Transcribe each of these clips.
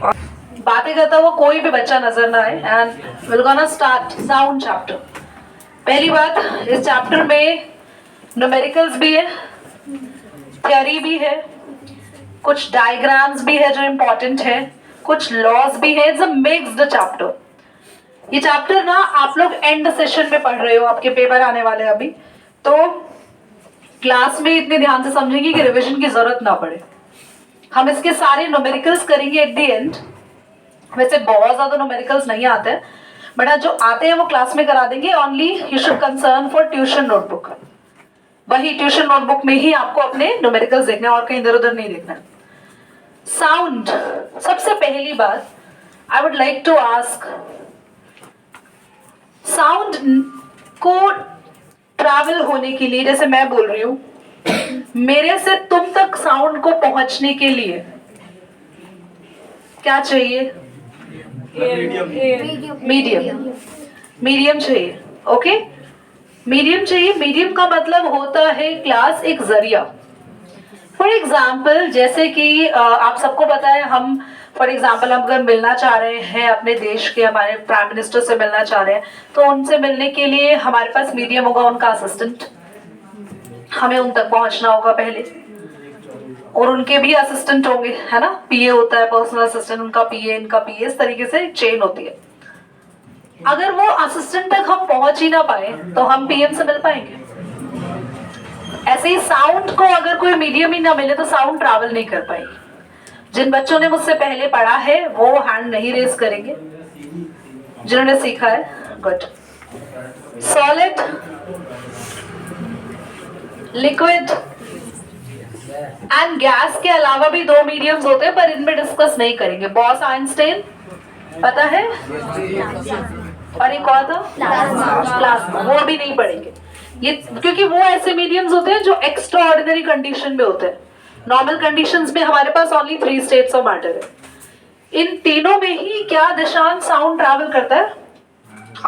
बातें करता हुआ कोई भी बच्चा नजर ना आए and will gonna start sound chapter. पहली बात, इस चैप्टर में न्यूमेरिकल्स भी है, थ्योरी भी है, कुछ डायग्राम्स भी है जो इम्पोर्टेंट है, कुछ लॉज भी है। It's a mixed chapter. ये चैप्टर ना आप लोग एंड सेशन में पढ़ रहे हो, आपके पेपर आने वाले अभी, तो क्लास में इतने ध्यान से समझेंगे कि रिवीजन की जरूरत ना पड़े। हम इसके सारे न्यूमेरिकल्स करेंगे एट द एंड। वैसे बहुत ज्यादा न्यूमेरिकल्स नहीं आते हैं, बट जो आते हैं वो क्लास में करा देंगे। Only you should concern for tuition notebook. वही ट्यूशन नोटबुक में ही आपको अपने न्यूमेरिकल्स देखना है और कहीं इधर उधर नहीं देखना है। साउंड, सबसे पहली बात I would like to ask, sound को ट्रैवल होने के लिए, जैसे मैं बोल रही हूं, मेरे से तुम तक साउंड को पहुंचने के लिए क्या चाहिए? मीडियम चाहिए। ओके, मीडियम चाहिए। मीडियम का मतलब होता है क्लास एक जरिया। फॉर एग्जाम्पल, जैसे कि आप सबको पता है, हम फॉर एग्जाम्पल हम अगर मिलना चाह रहे हैं अपने देश के, हमारे प्राइम मिनिस्टर से मिलना चाह रहे हैं, तो उनसे मिलने के लिए हमारे पास मीडियम होगा, उनका असिस्टेंट। हमें उन तक पहुंचना होगा पहले, और उनके भी असिस्टेंट होंगे, है ना। पीए होता है, पर्सनल असिस्टेंट, उनका पीए, इनका पीए, इस तरीके से चेन होती है। अगर वो असिस्टेंट तक हम पहुंच ही ना पाए तो हम पीएम से मिल पाएंगे? ऐसे ही साउंड को अगर कोई मीडियम ही ना मिले तो साउंड ट्रैवल नहीं कर पाएगी। जिन बच्चों ने मुझसे पहले पढ़ा है वो हैंड नहीं रेस करेंगे, जिन्होंने सीखा है। Good. Solid, liquid and gas के अलावा भी दो मीडियम्स होते हैं, पर इनमें डिस्कस नहीं करेंगे। बॉस आइंस्टाइन पता है, और एक और था प्लाज्मा, वो भी नहीं पढ़ेंगे ये, क्योंकि वो ऐसे मीडियम्स होते हैं जो एक्स्ट्रा ऑर्डिनरी कंडीशन में होते हैं। नॉर्मल कंडीशंस में हमारे पास ओनली 3 स्टेट्स ऑफ मैटर है। इन तीनों में ही क्या दिशांत साउंड ट्रैवल करता है?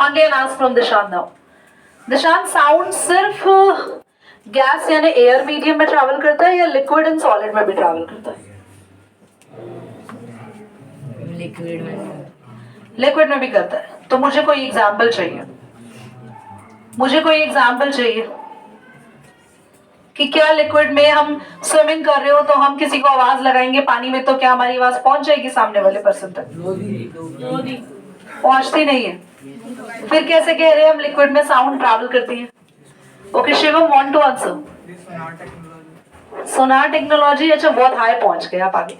Only an ask from Dishant now. Dishant, sound सिर्फ गैस यानी एयर मीडियम में ट्रैवल करता है या लिक्विड एंड सॉलिड में भी ट्रैवल करता है? लिक्विड में भी करता है। तो मुझे कोई एग्जाम्पल चाहिए, मुझे कोई एग्जाम्पल चाहिए कि क्या लिक्विड में हम स्विमिंग कर रहे हो तो हम किसी को आवाज लगाएंगे पानी में, तो क्या हमारी आवाज पहुंच जाएगी सामने वाले पर्सन तक? पहुंचती नहीं है। फिर कैसे कह रहे हैं हम लिक्विड में साउंड ट्रैवल करती है? Okay Shivam, want to answer. Sonar technology, अच्छा बहुत हाई पहुंच गए आप आगे।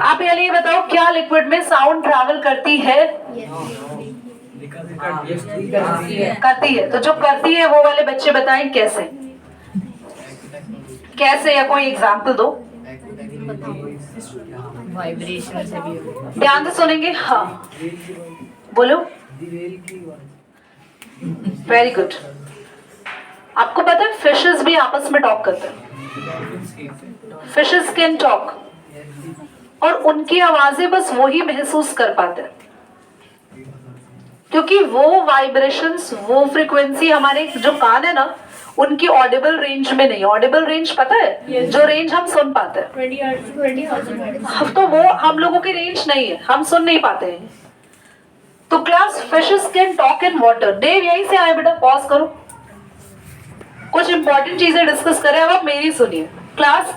आप ये बताओ, क्या लिक्विड में साउंड ट्रैवल करती है? करती है। तो जो करती है वो वाले बच्चे बताएं कैसे, कैसे, या कोई एग्जांपल दो। वाइब्रेशन से भी, ध्यान से सुनेंगे। हाँ बोलो। Very good. आपको पता है फिशेस भी आपस में टॉक करते हैं। फिशेस कैन टॉक, और उनकी आवाजें बस वो ही महसूस कर पाते हैं, क्योंकि वो वाइब्रेशंस, वो फ्रीक्वेंसी हमारे जो कान है ना, उनकी ऑडिबल रेंज में नहीं। ऑडिबल रेंज पता है? जो रेंज हम सुन पाते हैं, तो वो हम लोगों की रेंज नहीं है, हम सुन नहीं पाते हैं। तो class, fishes can talk in water. देव यहीं से आए बेटा, पॉज करो, कुछ इंपॉर्टेंट चीजें डिस्कस करें। अब आप मेरी सुनिए क्लास।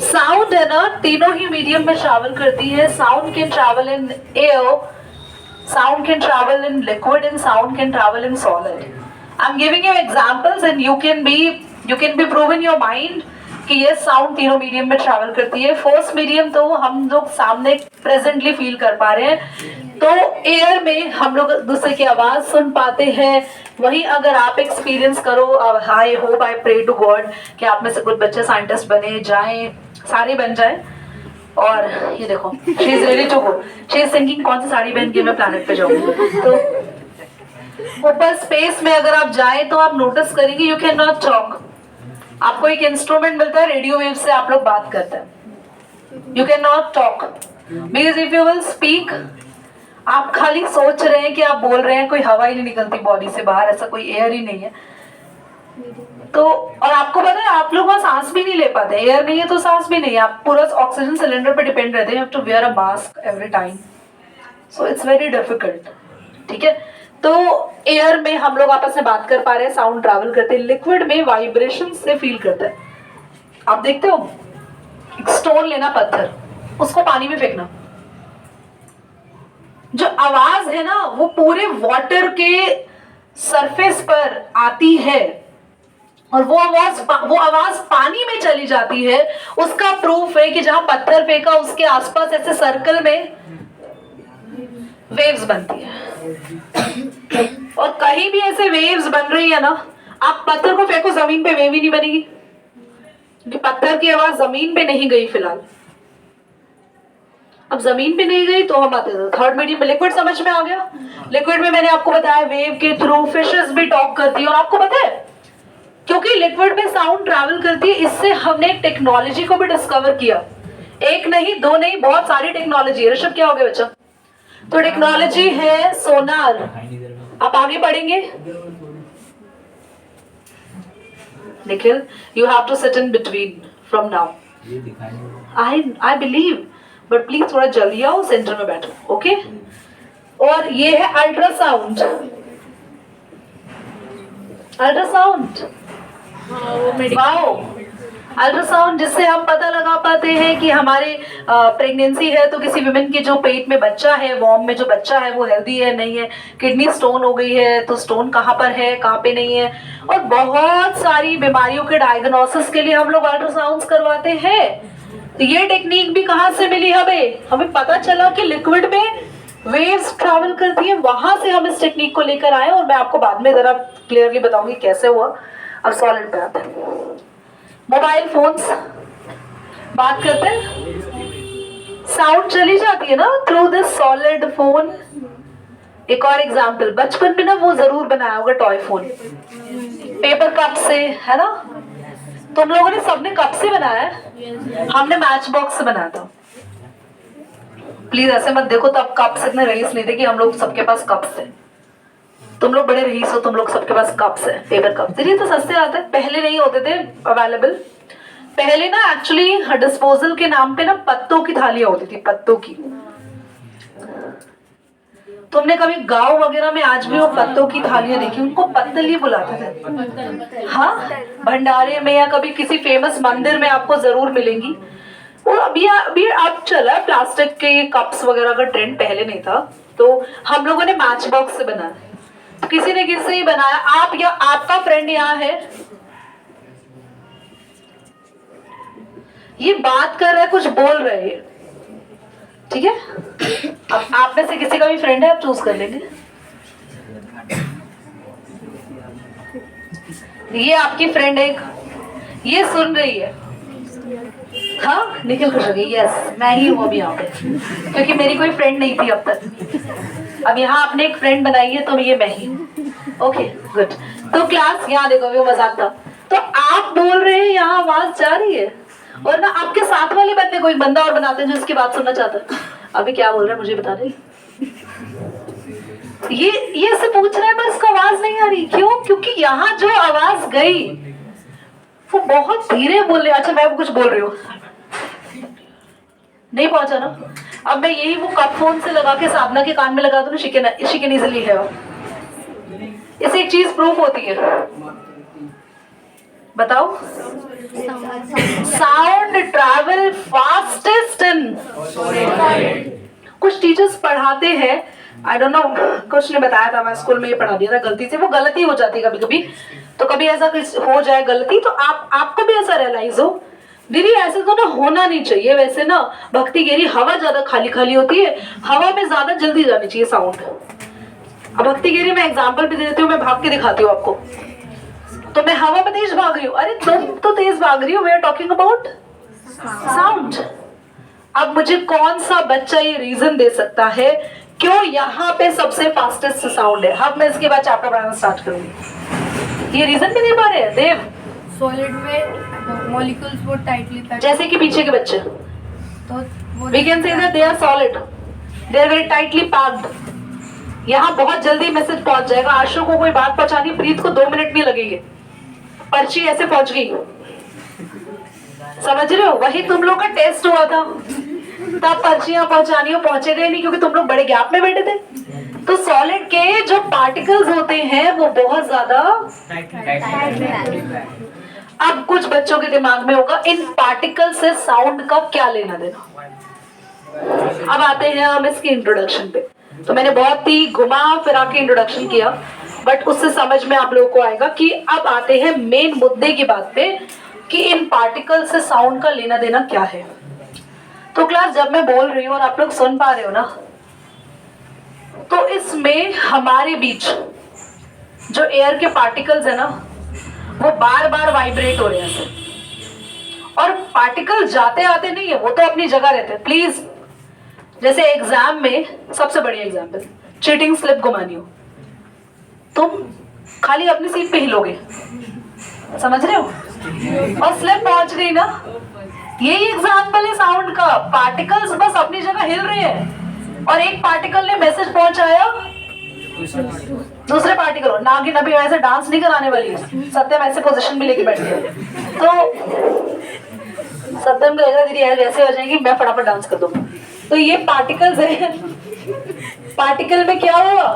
साउंड है ना, तीनों ही मीडियम में ट्रैवल करती है। Sound can travel in air, sound can travel in liquid, and sound can travel in solid. I'm giving you examples and you can be prove in your mind कि ये sound तीनों medium में travel करती है। First medium तो हम लोग सामने प्रेजेंटली फील कर पा रहे हैं, तो एयर में हम लोग दूसरे की आवाज सुन पाते हैं। वही अगर आप एक्सपीरियंस करो, I hope, I pray to God कि आप में से कुछ बच्चे साइंटिस्ट बने जाएं, सारे बन जाएं। और ये देखो, she is ready to go, she is thinking कौन सी साड़ी पहन के मैं प्लैनेट पे जाऊंगी। तो ऊपर स्पेस में अगर आप जाए तो आप नोटिस करेंगे यू कैन नॉट टॉक। आपको एक इंस्ट्रूमेंट मिलता है, रेडियो वेव से आप लोग बात करते हैं। You can not talk because if you will speak, आप खाली सोच रहे हैं कि आप बोल रहे हैं, कोई हवा ही नहीं निकलती बॉडी से बाहर, ऐसा कोई एयर ही नहीं है। तो और आपको पता है आप लोग वहां सांस भी नहीं ले पाते, एयर नहीं है तो सांस भी नहीं है, आप पूरा ऑक्सीजन सिलेंडर पे डिपेंड रहते हैं। You have to wear a mask every time. So it's very difficult. ठीक है, तो एयर में हम लोग आपस में बात कर पा रहे हैं, साउंड ट्रैवल करते हैं. लिक्विड में वाइब्रेशन से फील करते हैं. आप देखते हो, एक स्टोन लेना, पत्थर, उसको पानी में फेंकना, जो आवाज है ना वो पूरे वाटर के सरफेस पर आती है और वो आवाज पानी में चली जाती है. उसका प्रूफ है कि जहां पत्थर फेंका उसके आसपास ऐसे सर्कल में वेव्स बनती है. और कहीं भी ऐसे वेव्स बन रही है ना, आप पत्थर को फेंको जमीन पे, वेव ही नहीं बनेगी, क्योंकि पत्थर की आवाज जमीन पे नहीं गई फिलहाल. अब जमीन पे नहीं गई तो हम आते हैं थर्ड मीडियम में. लिक्विड समझ में आ गया. लिक्विड में मैंने आपको बताया वेव के थ्रू फिशेस भी टॉक करती है. और आपको पता है, क्योंकि लिक्विड में साउंड ट्रैवल करती है, इससे हमने टेक्नोलॉजी को भी डिस्कवर किया. एक नहीं, दो नहीं, बहुत सारी टेक्नोलॉजी है. ऋषभ क्या हो गया बच्चा? तो टेक्नोलॉजी है सोनार. आप आगे पढ़ेंगे. Nikhil, you have to sit in between from now. I believe, but please थोड़ा जल्दी आओ, सेंटर में बैठो. ओके. और ये है अल्ट्रासाउंड. अल्ट्रासाउंड, वाओ, अल्ट्रासाउंड, जिससे हम पता लगा पाते हैं कि हमारे प्रेगनेंसी है तो किसी विमेन के जो पेट में बच्चा है, वॉर्म में जो बच्चा है वो हेल्दी है नहीं है, किडनी स्टोन हो गई है तो स्टोन कहाँ पर है कहाँ पे नहीं है. और बहुत सारी बीमारियों के डायग्नोसिस के लिए हम लोग अल्ट्रासाउंड करवाते हैं. तो ये टेक्निक भी कहाँ से मिली हमें पता चला कि लिक्विड में वेव्स ट्रैवल करती है, वहां से हम इस टेक्निक को लेकर आए. और मैं आपको बाद में जरा क्लियरली बताऊंगी कैसे हुआ. अब सॉलिड पे आते हैं. मोबाइल फोन्स, बात करते हैं, साउंड चली जाती है ना थ्रू दिस सॉलिड फोन. एक और एग्जांपल, बचपन में ना वो जरूर बनाया होगा टॉय फोन, पेपर कप से, है ना. तुम लोगों ने सबने कप से बनाया है, हमने मैच बॉक्स से बनाया था. प्लीज ऐसे मत देखो, तब कप्स इतने रईस नहीं थे कि हम लोग सबके पास कप्स है. तुम लोग बड़े रईस हो, तुम लोग सबके पास कप्स है, पेपर कप्स. ये तो सस्ते आते हैं, पहले नहीं होते थे अवेलेबल. पहले ना एक्चुअली डिस्पोजल के नाम पे ना पत्तों की थालियां होती थी, पत्तों की. तुमने कभी गांव वगैरह में आज भी वो पत्तों की थालियां देखी? उनको पत्तली बुलाते थे. हाँ, भंडारे में या कभी किसी फेमस मंदिर में आपको जरूर मिलेंगी. और अभी अब चला है प्लास्टिक के कप्स वगैरह का ट्रेंड, पहले नहीं था. तो हम लोगों ने मैच बॉक्स से बनाया, किसी ने किससे ही बनाया. आप या आपका फ्रेंड यहाँ है, ये बात कर रहा है, कुछ बोल रहे हैं, ठीक है. अब आप में से किसी का भी फ्रेंड है, आप चूज कर लेंगे. ये आपकी फ्रेंड एक, ये सुन रही है. हाँ, निखिल खुश हो गई. यस, मैं ही हूँ अभी यहाँ पे, क्योंकि मेरी कोई फ्रेंड नहीं थी अब तक. अब यहाँ आपने एक फ्रेंड बनाई है तो ये मैं ही हूँ. Okay, good. तो क्लास, यहाँ देखो, वो मजाक था. तो आप बोल रहे हैं, यहाँ आवाज जा रही है, और ना आपके साथ वाले बंदे कोई बंदा और बनाते हैं जो इसकी बात सुनना चाहता है. अभी क्या बोल रहा है मुझे बता दे. ये से पूछ रहा है पर इसको आवाज नहीं आ रही. क्यों? क्योंकि यहाँ जो आवाज गई वो बहुत धीरे बोल रहे. अच्छा, मैं कुछ बोल रही हूँ, नहीं पहुंचा ना. अब मैं यही वो कप फोन से लगा के साधना के कान में लगा दूं, शी कैन इजीली है. इससे एक चीज प्रूफ होती है, बताओ. Sound travel fastest in. कुछ टीचर्स पढ़ाते हैं, आई डोंट नो, कुछ ने बताया था, मैं स्कूल में ये पढ़ा दिया था गलती से. वो गलती हो जाती है कभी कभी, तो कभी ऐसा हो जाए गलती तो आपको भी ऐसा रियलाइज हो. दीदी ऐसे तो ना होना नहीं चाहिए. वैसे ना भक्ति गिरी हवा ज्यादा खाली खाली होती है, हवा में ज्यादा जल्दी जानी चाहिए साउंड. अब भक्ति गिरी मैं एग्जांपल भी देती हूँ, मैं भाग के दिखाती हूँ आपको. तो मैं हवा में तेज भाग रही हूँ, अरे तुम तो तेज भाग रही हो. We are talking about sound. अब मुझे कौन सा बच्चा ये रीजन दे सकता है क्यों यहाँ पे सबसे फास्टेस्ट साउंड है? अब मैं इसके बाद चैप्टर पढ़ाना स्टार्ट करूंगी. ये रीजन भी दे पा रहे हैं देव? सॉलिड में मॉलिक्यूल्स वो टाइटली पैक्ड, जैसे कि पीछे के बच्चे, तो we can say that they are solid, they are very tightly packed. यहाँ बहुत जल्दी मैसेज पहुंच जाएगा. आशु को कोई बात पहुंचानी, प्रीत को 2 मिनट नहीं लगेंगे, पर्ची ऐसे पहुंच गई. समझ रहे हो? वही तुम लोग का टेस्ट हुआ था. तब पर्चियां पहुंचानी हो, पहुंचे गए नहीं क्योंकि तुम लोग बड़े गैप में बैठे थे। तो सॉलिड के जो पार्टिकल्स होते हैं वो बहुत ज्यादा, अब कुछ बच्चों के दिमाग में होगा इन पार्टिकल से साउंड का क्या लेना देना। अब आते हैं हम इसकी इंट्रोडक्शन पे। तो मैंने बहुत ही घुमा फिरा के इंट्रोडक्शन किया, बट उससे समझ में आप लोगों को आएगा कि अब आते हैं मेन मुद्दे की बात पे कि इन पार्टिकल से साउंड का लेना देना क्या है। तो क्लास, जब मैं बोल रही हूँ और आप लोग सुन पा रहे हो ना, तो इसमें हमारे बीच जो एयर के पार्टिकल्स है ना, वो बार बार वाइब्रेट हो रहे हैं। और पार्टिकल जाते आते नहीं है, वो तो अपनी जगह रहते हैं। प्लीज, जैसे एग्जाम में सबसे बड़ी एग्जाम्पल, चीटिंग स्लिप घुमानी हो, तुम खाली अपनी सीट पे हिलोगे, समझ रहे हो, और स्लिप पहुंच गई ना, यही एग्जाम्पल है साउंड का। पार्टिकल्स बस अपनी जगह हिल रहे हैं और एक पार्टिकल ने मैसेज पहुंचाया दूसरे पार्टिकल। नागिन अभी वैसे डांस नहीं कराने वाली है, सत्यम ऐसे पोजीशन भी लेके बैठ गया, तो सत्यम को लगा दीदी वैसे हो जाएगी, मैं फटाफट डांस कर दूंगा। तो ये पार्टिकल्स है, पार्टिकल में क्या हुआ,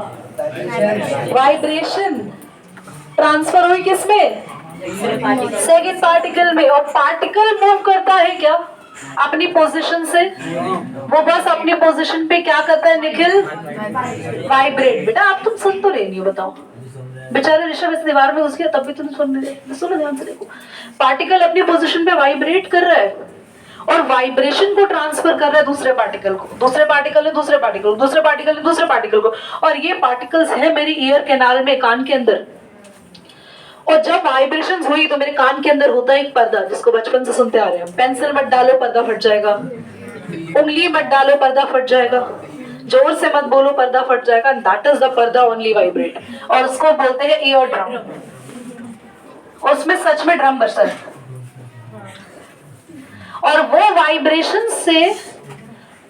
वाइब्रेशन ट्रांसफर हुई किसमें, सेकंड पार्टिकल में। और पार्टिकल मूव करता है क्या, अपनी पोजीशन से, वो बस अपनी पोजीशन पे क्या करता है निखिल, वाइब्रेट। बेटा आप तुम सुन तो रहे नहीं हो, बताओ, बेचारे ऋषभ इस दीवार में घुस गया तब भी तुम सुन रहे हो, सुनो ध्यान से देखो। पार्टिकल अपनी पोजीशन पे वाइब्रेट कर रहा है और वाइब्रेशन को ट्रांसफर कर रहा है दूसरे पार्टिकल को, दूसरे पार्टिकल ने दूसरे पार्टिकल को, दूसरे पार्टिकल ने दूसरे पार्टिकल को। और ये पार्टिकल्स है मेरी ईयर कैनाल में, कान के अंदर। और जब वाइब्रेशंस हुई तो मेरे कान के अंदर होता है एक पर्दा, जिसको बचपन से सुनते आ रहे हैं, पेंसिल मत डालो पर्दा फट जाएगा, उंगली मत डालो पर्दा फट जाएगा, जोर से मत बोलो पर्दा फट जाएगा। दैट इज द पर्दा ओनली वाइब्रेट, और उसको बोलते हैं ईयर ड्रम। और उसमें सच में ड्रम बजता है। और वो वाइब्रेशन से,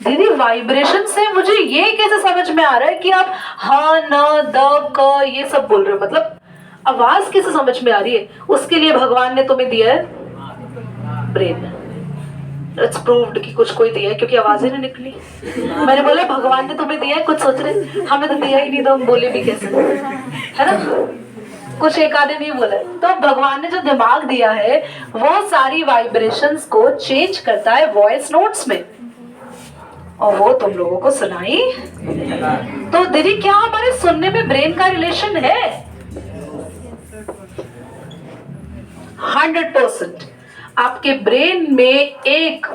दीदी वाइब्रेशन से मुझे ये कैसे समझ में आ रहा है कि आप हाँ न द क ये सब बोल रहे हो, मतलब आवाज कैसे समझ में आ रही है। उसके लिए भगवान ने तुम्हें दिया है ब्रेन। इट्स प्रूव्ड कि कुछ कोई दिया है, क्योंकि आवाजें नहीं निकली। मैंने बोला भगवान ने तुम्हें दिया है, कुछ सोच रहे, हमें तो दिया ही नहीं, तो हम बोले भी कैसे, है ना, कुछ एक आधे नहीं बोला। तो भगवान ने जो दिमाग दिया है वो सारी वाइब्रेशंस को चेंज करता है वॉइस नोट्स में, और वो तुम लोगों को सुनाई। तो दीदी क्या हमारे सुनने में ब्रेन का रिलेशन है? 100%। आपके ब्रेन में एक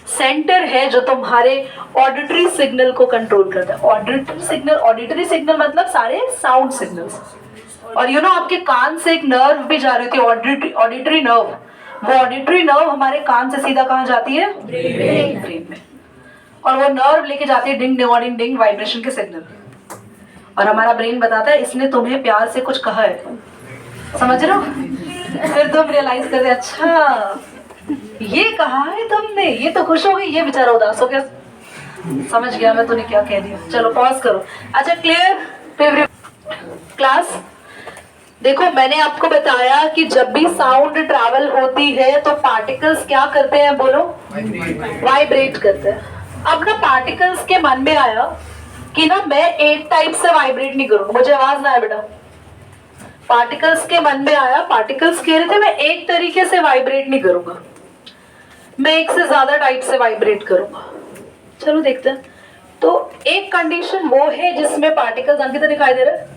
सेंटर है जो तुम्हारे ऑडिटरी सिग्नल को कंट्रोल करता है। ऑडिटरी सिग्नल मतलब सारे साउंड सिग्नल्स। और यू नो आपके कान से एक नर्व भी जा रही थी, ऑडिटरी नर्व। वो ऑडिटरी नर्व हमारे कान से सीधा कहाँ जाती है, ब्रेन में, और वो नर्व लेके जाती है डिंग डिंग डिंग वाइब्रेशन के सिग्नल। और हमारा ब्रेन बताता है इसने तुम्हें प्यार से कुछ कहा है, समझ रहे हो। फिर तुम रियलाइज करते अच्छा ये कहा है तुमने, ये तो खुश हो गई, ये बेचारा उदास हो गया, समझ गया मैं तूने क्या कह दिया। चलो पॉज करो। अच्छा क्लियर फेवरेट क्लास? देखो मैंने आपको बताया कि जब भी साउंड ट्रैवल होती है तो पार्टिकल्स क्या करते हैं, बोलो, वाइब्रेट करते हैं। अब ना पार्टिकल्स के मन में आया कि ना मैं एक टाइप से वाइब्रेट नहीं करूंगा, मुझे आवाज ना आए बेटा। पार्टिकल्स के मन में आया, पार्टिकल्स कह रहे थे मैं एक तरीके से वाइब्रेट नहीं करूंगा, मैं एक से ज्यादा टाइप से वाइब्रेट करूंगा। चलो देखते हैं। तो एक कंडीशन वो है जिसमें पार्टिकल्स अंकित दिखाई दे रहा है,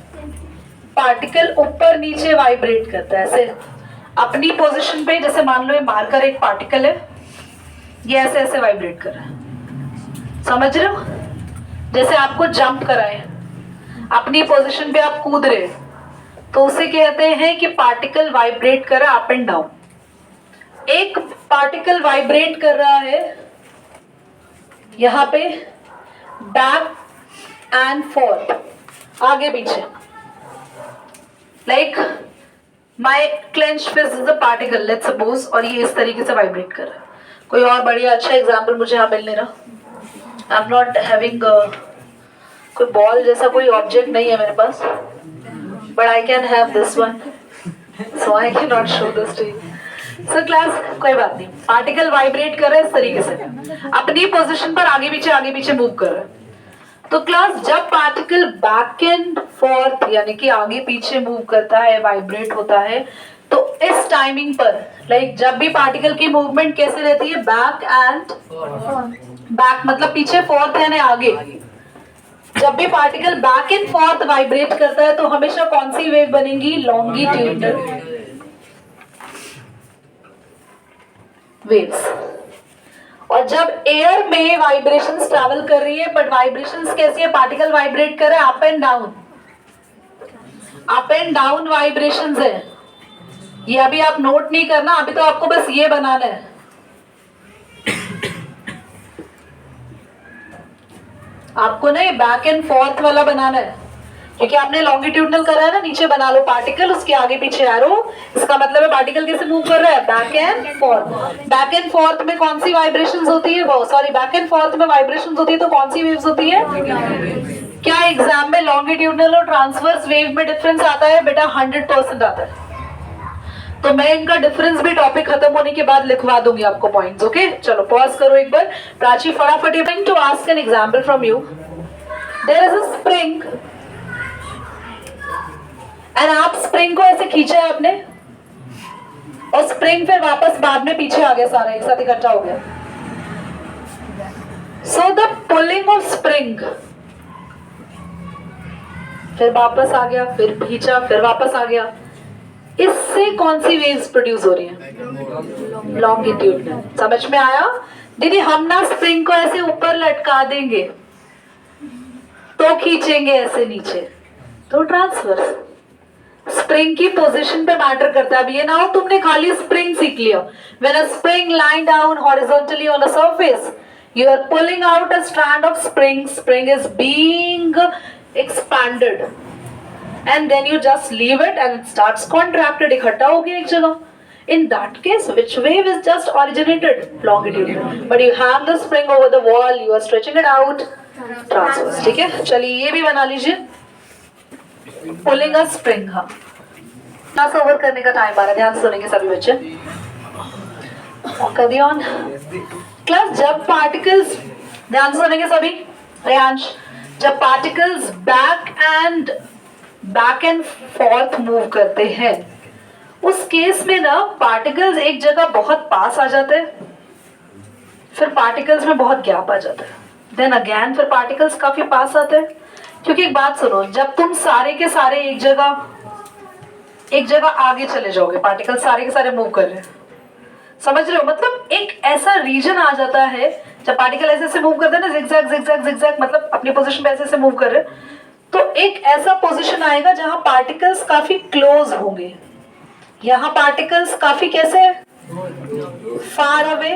पार्टिकल ऊपर नीचे वाइब्रेट करता है ऐसे अपनी पोजीशन पे। जैसे मान लो ये मार्कर एक पार्टिकल है, ये ऐसे ऐसे वाइब्रेट कर रहा है, समझ रहे हो। जैसे आपको जंप कराए, अपनी पोजीशन पे आप कूद रहे, तो उसे कहते हैं कि पार्टिकल वाइब्रेट कर रहा है अप एंड डाउन। एक पार्टिकल वाइब्रेट कर रहा है यहाँ पे बैक एंड फोर्थ, आगे पीछे, like my clench fist is a particle, let's suppose, और ये इस तरीके से वाइब्रेट कर रहा है। कोई और बढ़िया अच्छा एग्जाम्पल मुझे यहाँ मिल नहीं रहा। आई एम नॉट हैविंग कोई बॉल जैसा कोई ऑब्जेक्ट नहीं है मेरे पास, but I can have this one, so I can not show this to you. Sir class कोई बात नहीं, पार्टिकल वाइब्रेट कर रहा है इस तरीके से, अपनी पोजीशन पर आगे पीछे मूव कर रहा है। तो क्लास जब पार्टिकल बैक एंड फोर्थ यानी कि आगे पीछे मूव करता है, वाइब्रेट होता है, तो इस टाइमिंग पर लाइक जब भी पार्टिकल की मूवमेंट कैसे रहती है, बैक एंड बैक मतलब पीछे, फोर्थ यानी आगे। जब भी particle back and fourth vibrate करता है तो हमेशा कौन सी वेव बनेगी, लॉन्गिट्यूडनल वेव्स। और जब एयर में वाइब्रेशंस ट्रैवल कर रही है, बट वाइब्रेशंस कैसी है, पार्टिकल वाइब्रेट कर रहा है अप एंड डाउन वाइब्रेशंस है। ये अभी आप नोट नहीं करना, अभी तो आपको बस ये बनाना है। आपको नहीं बैक एंड फोर्थ वाला बनाना है, क्योंकि आपने लॉन्गिट्यूडनल करा है ना, नीचे बना लो पार्टिकल, उसके आगे पीछे एरो, इसका मतलब है पार्टिकल कैसे मूव कर रहा है, back and fourth. Back and fourth में कौन सी वाइब्रेशंस होती है, वो सॉरी बैक एंड फोर्थ में वाइब्रेशंस होती है तो कौन सी वेव्स होती है। क्या एग्जाम में लॉन्गिट्यूडनल और ट्रांसवर्स वेव में डिफरेंस आता है बेटा? 100% आता है। तो मैं इनका डिफरेंस भी टॉपिक खत्म होने के बाद लिखवा दूंगी आपको पॉइंट्स। ओके, चलो पॉज करो एक बार। प्राची फटाफट to ask an example from you. There is a spring and आप स्प्रिंग को ऐसे खींचा है आपने, और स्प्रिंग फिर वापस बाद में पीछे आ गया, सारा एक साथ इकट्ठा हो गया। So the pulling of spring, फिर वापस आ गया, फिर खींचा, फिर वापस आ गया, इससे कौन सी वेव्स प्रोड्यूस हो रही हैं? लॉन्गिट्यूडनल। समझ में आया? दीदी हम ना स्प्रिंग को ऐसे ऊपर लटका देंगे तो खींचेंगे ऐसे नीचे, तो ट्रांसवर्स। स्प्रिंग की पोजीशन पे मैटर करता है। अब ये ना हो तुमने खाली स्प्रिंग सीख लिया। When a spring line down horizontally on a surface, you are pulling out a strand of spring, spring is being expanded, and then you just leave it and it starts contracted, इकट्ठा हो गया एक जगह। In that case, which wave is just originated? Longitudinal. But you have the spring over the wall, you are stretching it out, transverse। ठीक है, चलिए ये भी बना लीजिए, पुलिंग अ स्प्रिंग। हाँ, क्लास ओवर करने का टाइम आ रहा है, ध्यान से सुनेंगे सभी बच्चे। कभी ऑन क्लास जब पार्टिकल्स, ध्यान से सुनेंगे सभी, रेयांश, जब particles back and fourth move करते हैं, उस केस में ना पार्टिकल्स एक जगह बहुत पास आ जाते हैं, फिर पार्टिकल्स में बहुत गैप आ जाता है, देन अगेन फिर पार्टिकल्स काफी पास आते हैं। क्योंकि एक बात सुनो, जब तुम सारे के सारे एक जगह आगे चले जाओगे, पार्टिकल सारे के सारे मूव कर रहे हैं, समझ रहे हो? मतलब एक ऐसा रीजन आ जाता है जब पार्टिकल ऐसे से मूव करते हैं ना, जिगजैग जिगजैग जिगजैग, मतलब अपनी पोजीशन पे ऐसे से मूव कर रहे हैं, तो एक ऐसा पोजीशन आएगा जहां पार्टिकल्स काफी क्लोज होंगे। यहाँ पार्टिकल्स काफी कैसे, फार अवे,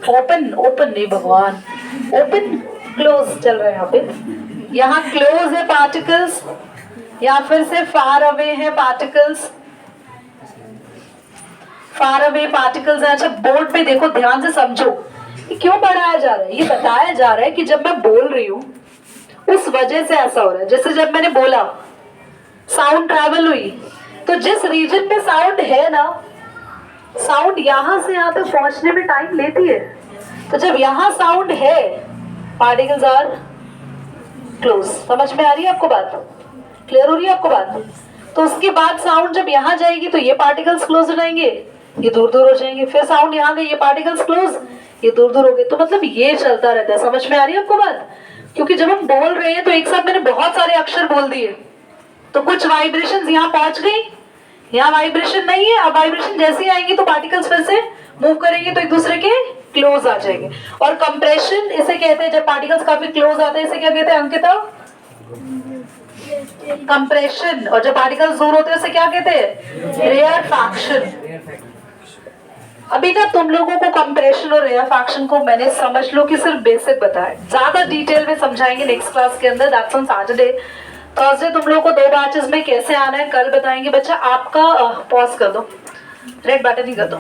ओपन नहीं भगवान, ओपन क्लोज चल रहा है यहाँ पे। यहाँ क्लोज है पार्टिकल्स, या फिर से फार अवे है पार्टिकल्स, फार अवे पार्टिकल्स है। अच्छा बोर्ड पे देखो, ध्यान से समझो, ये क्यों पढ़ाया जा रहा है? ये बताया जा रहा है कि जब मैं बोल रही हूँ उस वजह से ऐसा हो रहा है। जैसे जब मैंने बोला साउंड ट्रैवल हुई, तो जिस रीजन में साउंड है ना, साउंड यहाँ से यहाँ पे पहुंचने में टाइम लेती है। तो जब यहाँ साउंड है, पार्टिकल्स आर क्लोज। समझ में आ रही है आपको बात? क्लियर हो रही है आपको बात? तो उसके बाद साउंड जब यहाँ जाएगी तो ये पार्टिकल्स क्लोज हो जाएंगे, ये दूर दूर हो जाएंगे, फिर साउंड यहाँ गई, ये पार्टिकल्स क्लोज, ये दूर दूर हो गए। तो मतलब ये चलता रहता है। समझ में आ रही है आपको बात? क्योंकि जब हम बोल रहे हैं तो एक साथ मैंने बहुत सारे अक्षर बोल दिए, तो कुछ वाइब्रेशंस यहाँ पहुंच गई, यहाँ वाइब्रेशन नहीं है। अब वाइब्रेशन जैसे ही आएंगी तो पार्टिकल्स फिर से मूव करेंगे तो एक दूसरे के क्लोज आ जाएंगे। और कंप्रेशन इसे कहते हैं, जब पार्टिकल्स काफी क्लोज आते हैं, इसे क्या कहते हैं अंकिता? कंप्रेशन। और जब पार्टिकल्स दूर होते हैं उसे क्या कहते हैं? रेयरफैक्शन। अभी ना तुम लोगों को कंप्रेशन और रेयरफैक्शन को मैंने समझ लो कि सिर्फ बेसिक बताया, ज्यादा डिटेल में समझाएंगे नेक्स्ट क्लास के अंदर। That's on Saturday. थर्सडे तुम लोगों को 2 बैचेस में कैसे आना है कल बताएंगे। बच्चा आपका पॉज कर दो, रेड बटन ही कर दो।